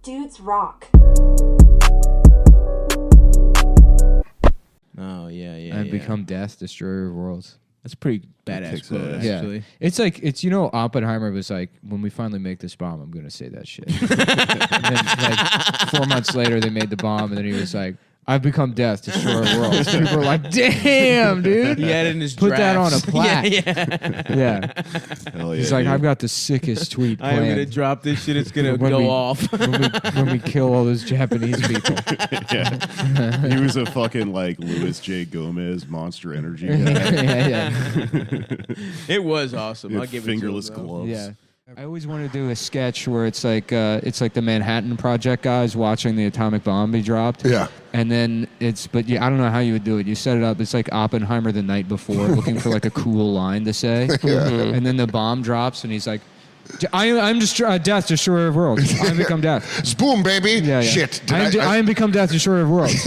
Dudes rock. Oh, yeah. And become death, destroyer of worlds. That's pretty badass quote, actually. Yeah. It's like, Oppenheimer was like, when we finally make this bomb, I'm going to say that shit. And then, like, 4 months later, they made the bomb, and then he was like, I've become death, destroyer of worlds. People were like, damn, dude. He had it in his Put that on drafts. a plaque. Yeah. Hell yeah, He's like, dude. I've got the sickest tweet I am planned. going to drop this shit. It's going to When go we- off. when we kill all those Japanese people. Yeah. He was a fucking like Louis J. Gomez Monster Energy guy. yeah. It was awesome. I'll With give fingerless it to him, though. gloves. Yeah. I always want to do a sketch where it's like the Manhattan Project guys watching the atomic bomb be dropped. Yeah. And then I don't know how you would do it. You set it up. It's like Oppenheimer the night before, looking for like a cool line to say. And then the bomb drops, and he's like, I'm just death, destroyer of worlds. I become death. Boom, baby. Yeah. Shit. I am become death, destroyer of worlds.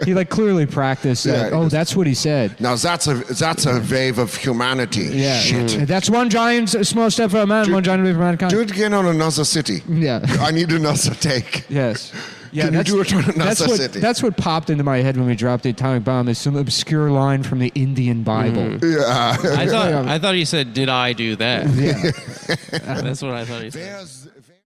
He like clearly practiced that. Yeah, Oh, that's what he said. Now that's a wave of humanity. Yeah. Shit. That's one giant small step for a man, one giant leap for mankind. Do it again on another city. Yeah. I need another take. Yes. Yeah, Can you do it on another city? That's what popped into my head when we dropped the atomic bomb is some obscure line from the Indian Bible. Yeah. I thought he said, "Did I do that?" Yeah. That's what I thought he said.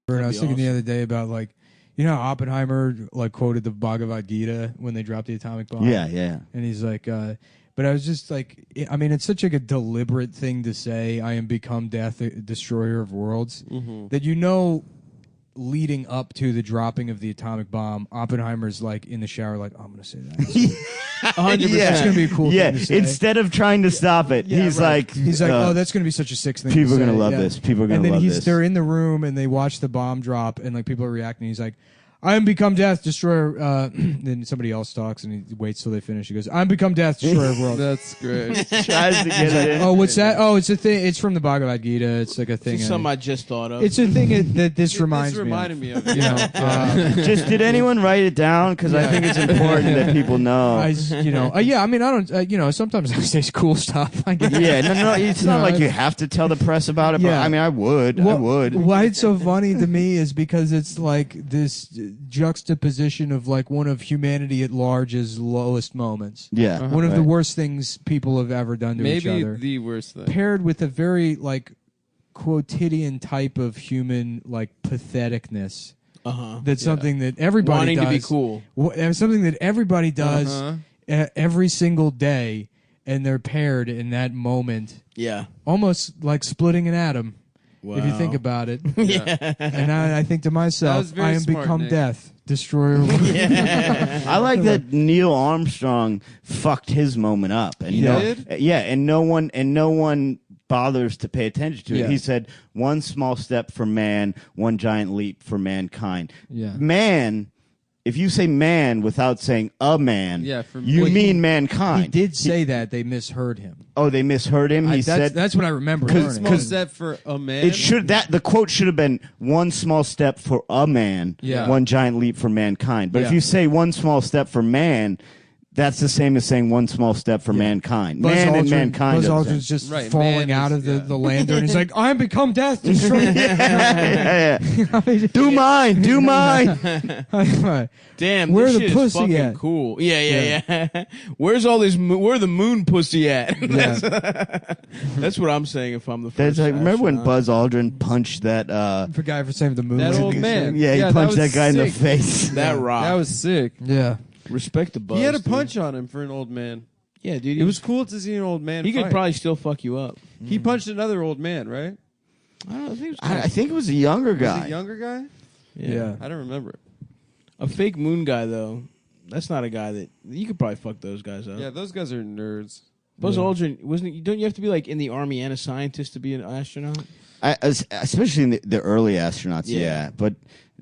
And I was thinking the other day about like, you know, how Oppenheimer like quoted the Bhagavad Gita when they dropped the atomic bomb. Yeah. And he's like, but I was just like, I mean, it's such like a deliberate thing to say. I am become death, destroyer of worlds. That leading up to the dropping of the atomic bomb, Oppenheimer's like in the shower, like, oh, I'm gonna say that. 100%. It's gonna be a cool thing to say. Instead of trying to stop it, he's like, oh, that's gonna be such a sick thing. people to are gonna say. love this. People are gonna and then love this. they're in the room and they watch the bomb drop and like people are reacting. He's like, I'm become death, destroyer. Then somebody else talks and he waits till they finish. He goes, I'm become death, destroyer of worlds. That's great. Tries to get it in. Oh, what's that? Oh, it's a thing. It's from the Bhagavad Gita. It's like a thing. It's something I just thought of. It's a thing that this reminds This reminded me of You know, Just did anyone write it down? Because I think it's important that people know. yeah. I mean, I don't. Sometimes I say cool stuff. I guess. Yeah, no. It's not like you have to tell the press about it. But Yeah. I mean, I would. Why it's so funny to me is because it's like this juxtaposition of like one of humanity at large's lowest moments. Yeah. One of the worst things people have ever done to each Maybe other. the worst thing. Paired with a very like quotidian type of human like patheticness. That's something that everybody Wanting does. to be cool. Something that everybody does every single day, and they're paired in that moment. Yeah. Almost like splitting an atom. If you think about it. Yeah. And I think to That was myself, very I am smart, become Nick. death, destroyer of worlds. I like that Neil Armstrong fucked his moment up, and and no one bothers to pay attention to it. Yeah. He said, "One small step for man, one giant leap for mankind." Yeah. Man, if you say man without saying a man, you mean mankind. He did say that. They misheard him. Oh, they misheard him. He said that's what I remember. Small step for a man. the quote should have been one small step for a man, one giant leap for mankind. But if you say one small step for man, that's the same as saying one small step for mankind. Man and mankind. Buzz Aldrin's just falling out of the lander, and he's like, "I am become death, destroyer." Do mine. Damn, Where this the shit pussy is fucking at? cool. Yeah. Where's all this? Where the moon pussy at? That's what I'm saying. If I'm the first, remember when astronaut. Buzz Aldrin punched that? For guy for saving the moon. That old man. Yeah, he punched that guy in the face. That rock. That was sick. Yeah. Respect the Buzz. He had a dude. punch on him for an old man. Yeah, dude. It was cool to see an old man He fight. could probably still fuck you up. He punched another old man, right? I don't know. I think it was a younger Was it guy. a younger guy? Yeah. I don't remember it. A fake moon guy though. That's not a guy that you could probably fuck those guys up. Yeah, those guys are nerds. Buzz Aldrin wasn't. Don't you have to be like in the army and a scientist to be an astronaut? Especially in the early astronauts, yeah. But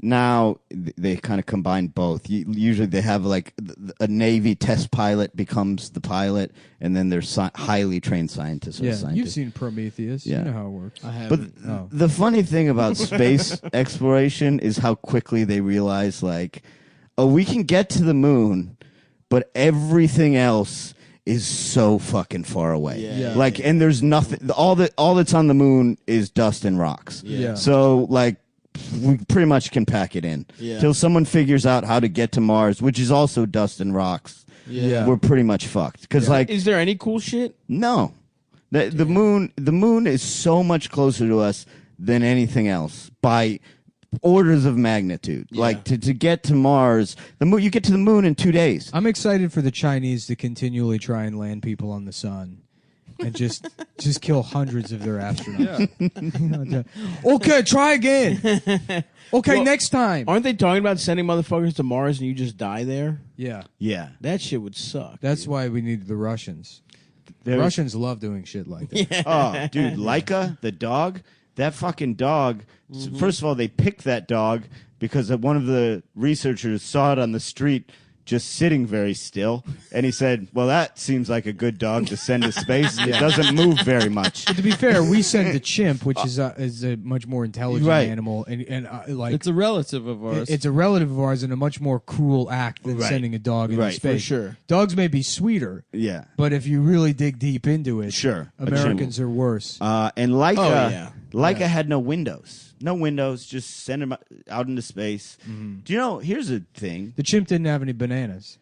now they kind of combine both. Usually they have like a Navy test pilot becomes the pilot, and then there's highly trained scientists. Yeah, scientists. you've seen Prometheus. Yeah. You know how it works. I have. But the funny thing about space exploration is how quickly they realize, like, oh, we can get to the moon, but everything else is so fucking far away. And there's nothing. All that's on the moon is dust and rocks. Yeah. So like we pretty much can pack it in. Yeah. Till someone figures out how to get to Mars, which is also dust and rocks. Yeah. We're pretty much fucked. Because like, Is there any cool shit? no, the moon is so much closer to us than anything else by orders of magnitude. Yeah. Like to get to Mars, the moon, you get to the moon in 2 days. I'm excited for the Chinese to continually try and land people on the sun. And just kill hundreds of their astronauts. Okay, try again. Okay, Well, next time. Aren't they talking about sending motherfuckers to Mars and you just die there? Yeah, Yeah. That shit would suck. that's why we need the Russians. There's- Russians love doing shit like that. Oh, dude, Laika, the dog, that fucking dog. First of all, they picked that dog because one of the researchers saw it on the street just sitting very still. And he said, well, that seems like a good dog to send to space. It doesn't move very much. But to be fair, we send the chimp, which is a much more intelligent Right. animal, and like It's a relative of ours. it's a relative of ours and a much more cruel act than Right. sending a dog into Right, for space. sure. Dogs may be sweeter, Yeah. but if you really dig deep into it, Sure. A Americans are worse. And Laika, Oh, yeah. Laika had no windows. No windows, just send him out into space. Do you know, here's a thing. The chimp didn't have any bananas.